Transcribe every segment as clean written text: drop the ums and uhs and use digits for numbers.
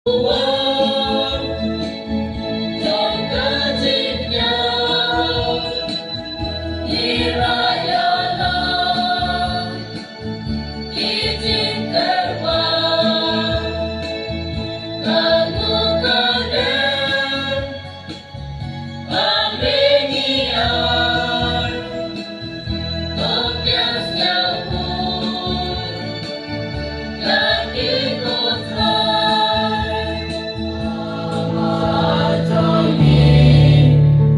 Trong ca dịp nhau Irayana Izinkanlah Lakukan Pembenian Topias nyambung Dan dikotai Ajomi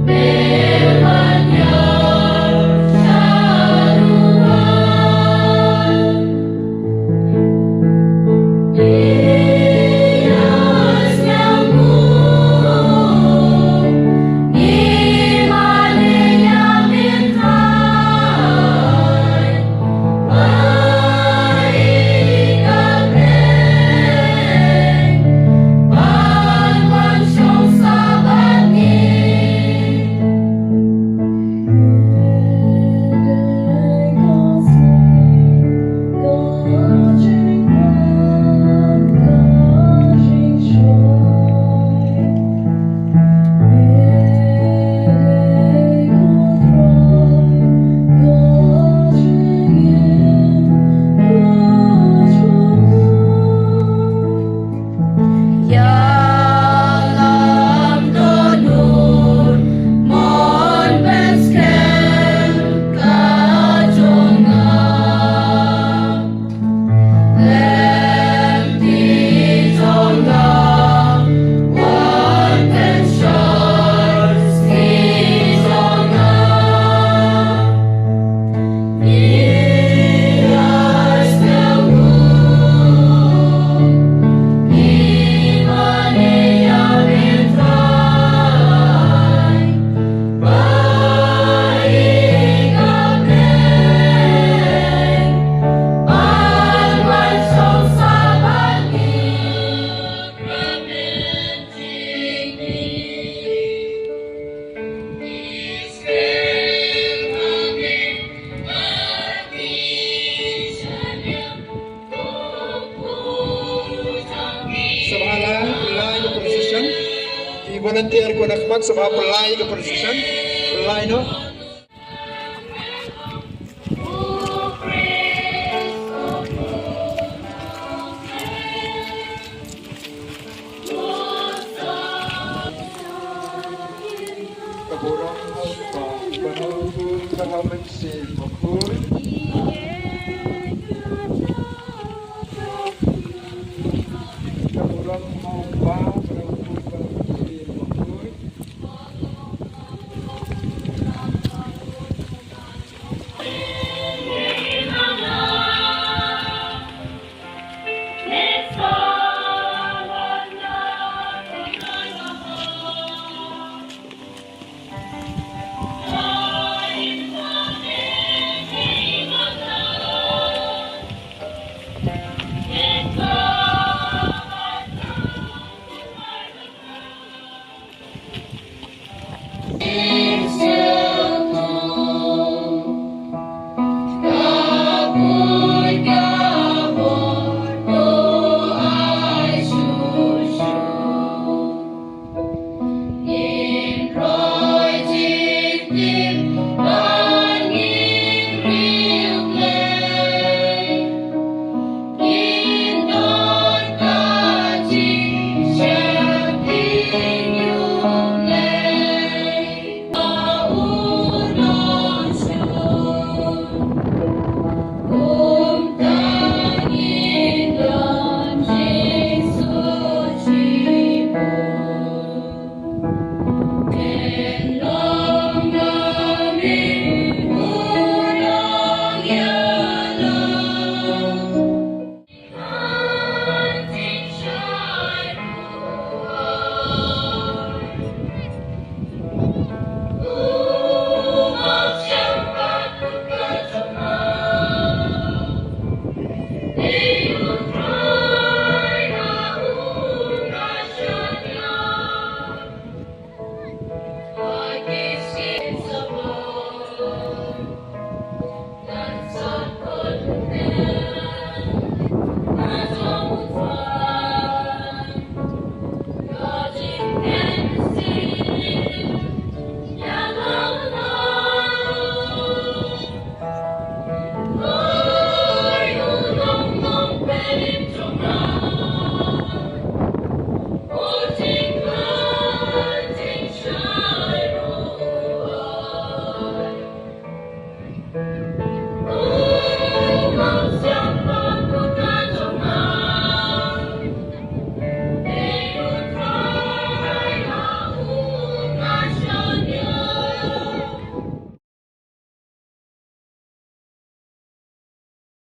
Memanya Saruhan Bias nyambung Imannya mintai Baik kabreng Banwan syong sabani Yalam donun mon besken kajonga lem di jonga wonten syar si jonga Bias nyambung Imannya mintai Baik kabreng Banwan syong sabani Ramen tinggi Israel amin Arti syariam Kumpul jangki Sabahan pelai ke precision. Di volunteer ko nakmak sabah pelai ke precision. Pelai no. Kaburang hal pa, panahon kahapon si Makul.